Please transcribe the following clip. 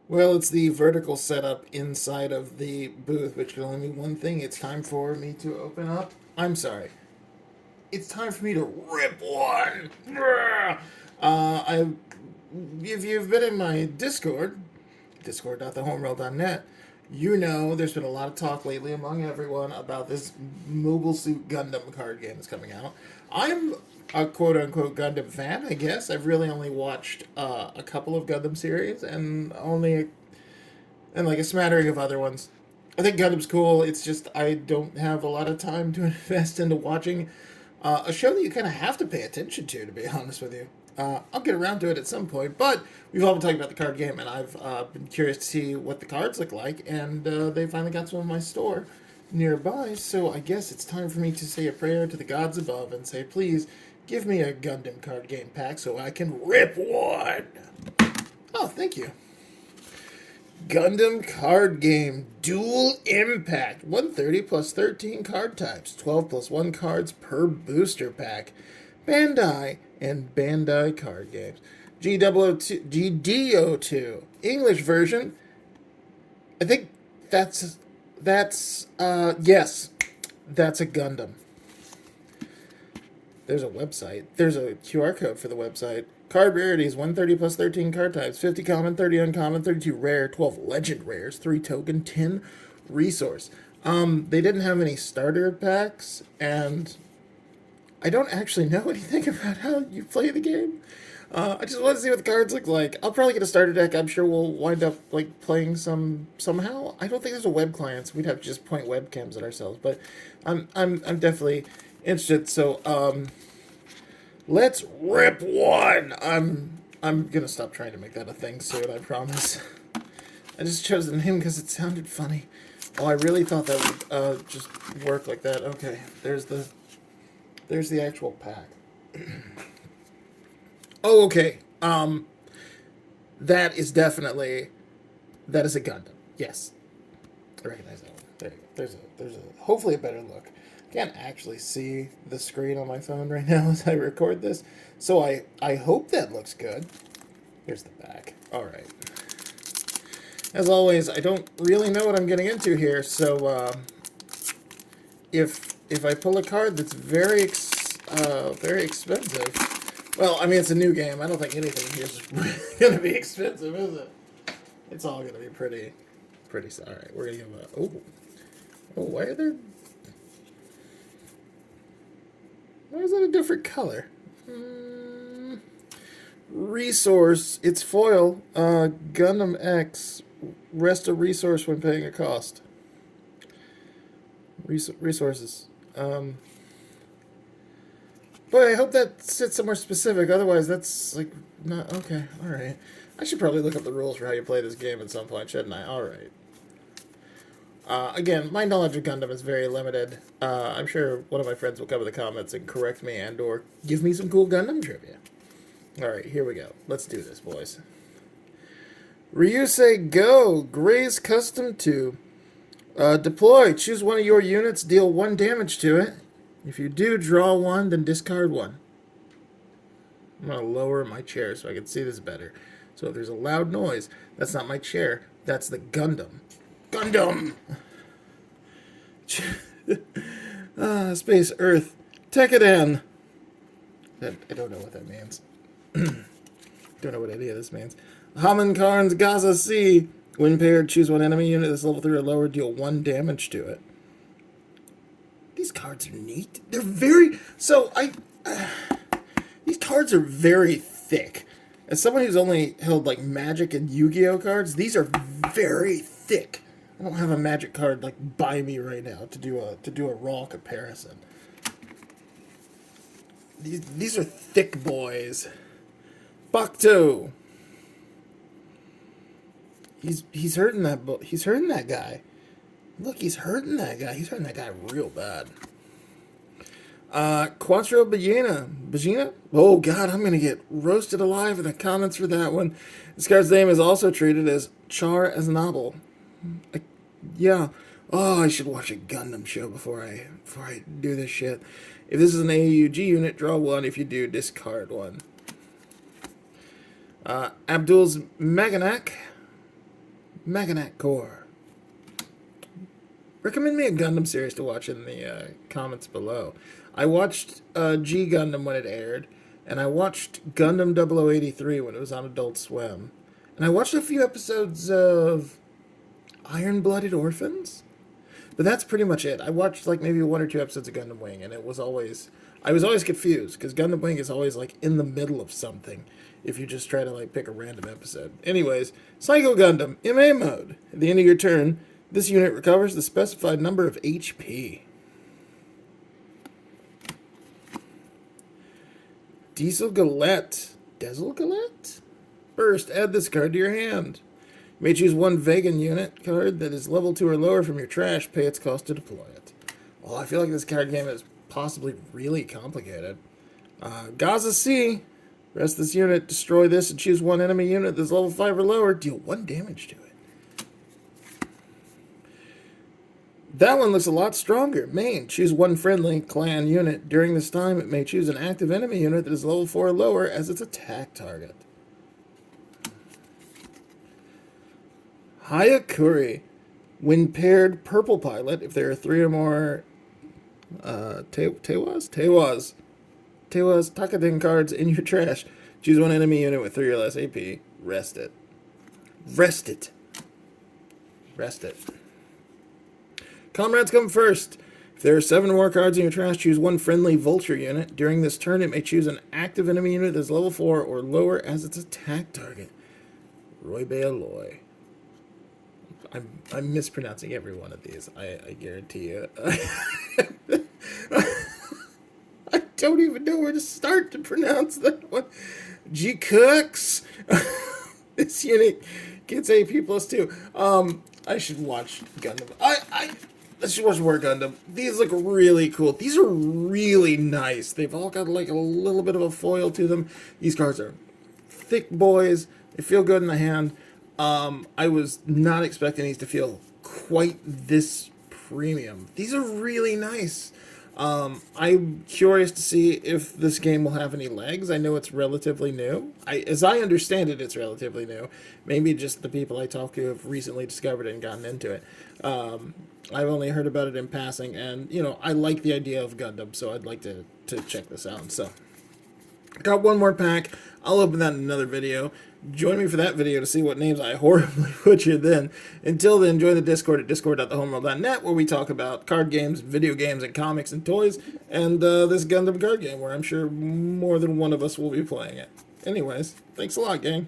Well, it's the vertical setup inside of the booth, which can only mean one thing. It's time for me to open up. I'm sorry. It's time for me to rip one. I, if you've been in my Discord, discord.thehomeworld.net, you know there's been a lot of talk lately among everyone about this Mobile Suit Gundam card game that's coming out. I'm a quote unquote Gundam fan, I guess. I've really only watched a couple of Gundam series and like a smattering of other ones. I think Gundam's cool. It's just I don't have a lot of time to invest into watching a show that you kind of have to pay attention to be honest with you. I'll get around to it at some point, but we've all been talking about the card game, and I've been curious to see what the cards look like, and they finally got some in my store nearby, so I guess it's time for me to say a prayer to the gods above and say, please give me a Gundam card game pack so I can rip one. Oh, thank you. Gundam card game dual impact 130 plus 13 card types 12 plus 1 cards per booster pack. Bandai and Bandai card games. GWO2 GDO2 English version. I think that's yes, that's a Gundam. There's a website. There's a QR code for the website. Card rarities 130 plus 13 card types 50 common, 30 uncommon, 32 rare, 12 legend rares, 3 token, 10 resource. They didn't have any starter packs, and I don't actually know anything about how you play the game. I just want to see what the cards look like. I'll probably get a starter deck. I'm sure we'll wind up like playing somehow. I don't think there's a web client, so we'd have to just point webcams at ourselves. But I'm definitely interested. So let's rip one. I'm gonna stop trying to make that a thing soon. I promise. I just chose the name because it sounded funny. Oh, I really thought that would just work like that. Okay, there's the actual pack. Oh, okay. That is definitely that is a Gundam. Yes, I recognize that one. There you go. There's a hopefully a better look. I can't actually see the screen on my phone right now as I record this, so I hope that looks good. Here's the back. All right. As always, I don't really know what I'm getting into here, so if I pull a card that's very expensive, well, I mean it's a new game. I don't think anything here is gonna be expensive, is it? It's all gonna be pretty. All right, we're gonna give a why are there? Why is that a different color? Resource. It's foil. Gundam X. Rest a resource when paying a cost. Resources. Boy, I hope that sits somewhere specific. Otherwise, that's like not okay. All right. I should probably look up the rules for how you play this game at some point, shouldn't I? All right. Again, my knowledge of Gundam is very limited. I'm sure one of my friends will come in the comments and correct me and/or give me some cool Gundam trivia. All right, here we go. Let's do this, boys. Ryusei Go, Gray's Custom 2. Deploy. Choose one of your units, deal 1 damage to it. If you do, draw 1, then discard 1. I'm going to lower my chair so I can see this better. So if there's a loud noise, that's not my chair. That's the Gundam. Gundam! Space, Earth, Tekkadan. I don't know what that means. Don't know what any of this means. Haman Karn's Gaza Sea. When paired, choose one enemy unit that's level 3 or lower, deal 1 damage to it. These cards are neat. They're very... So, these cards are very thick. As someone who's only held, like, Magic and Yu-Gi-Oh cards, these are very thick. I don't have a Magic card, like, by me right now to do a raw comparison. These are thick boys. Bakuto. He's hurting that guy. Look, he's hurting that guy. He's hurting that guy real bad. Quattro Bagina? Oh god, I'm gonna get roasted alive in the comments for that one. This card's name is also treated as Char as Novel. Yeah. Oh, I should watch a Gundam show before I do this shit. If this is an AUG unit, draw 1. If you do, discard 1. Abdul's Maganak. Mechanet Core. Recommend me a Gundam series to watch in the comments below. I watched G Gundam when it aired, and I watched Gundam 0083 when it was on Adult Swim. And I watched a few episodes of Iron-Blooded Orphans. But that's pretty much it. I watched like maybe 1 or 2 episodes of Gundam Wing, and I was always confused because Gundam Wing is always like in the middle of something if you just try to like pick a random episode. Anyways, Psycho Gundam MA mode. At the end of your turn, this unit recovers the specified number of HP. Diesel Galette. First, add this card to your hand. You may choose one Vegan unit card that is level 2 or lower from your trash. Pay its cost to deploy it. Oh, I feel like this card game is possibly really complicated. Gaza C. Rest this unit, destroy this, and choose one enemy unit that's level 5 or lower. Deal 1 damage to it. That one looks a lot stronger. Main. Choose one friendly clan unit. During this time, it may choose an active enemy unit that is level 4 or lower as its attack target. Hayakuri. When paired purple pilot, if there are 3 or more Tewas Takadin cards in your trash, choose one enemy unit with 3 or less AP. Rest it. Comrades come first. If there are 7 or more cards in your trash, choose one friendly vulture unit. During this turn, it may choose an active enemy unit that is level 4 or lower as its attack target. Roy Aloy. I'm mispronouncing every one of these. I guarantee you. I don't even know where to start to pronounce that one. G Cooks. This unit gets AP plus 2. I should watch Gundam. I should watch more Gundam. These look really cool. These are really nice. They've all got like a little bit of a foil to them. These cards are thick boys. They feel good in the hand. I was not expecting these to feel quite this premium. These are really nice. I'm curious to see if this game will have any legs. I know it's relatively new. As I understand it, it's relatively new. Maybe just the people I talk to have recently discovered it and gotten into it. I've only heard about it in passing, and, you know, I like the idea of Gundam, so I'd like to check this out. So, got one more pack. I'll open that in another video. Join me for that video to see what names I horribly butchered then. Until then, join the Discord at discord.thehomeworld.net, where we talk about card games, video games, and comics and toys, and this Gundam card game, where I'm sure more than one of us will be playing it. Anyways, thanks a lot, gang.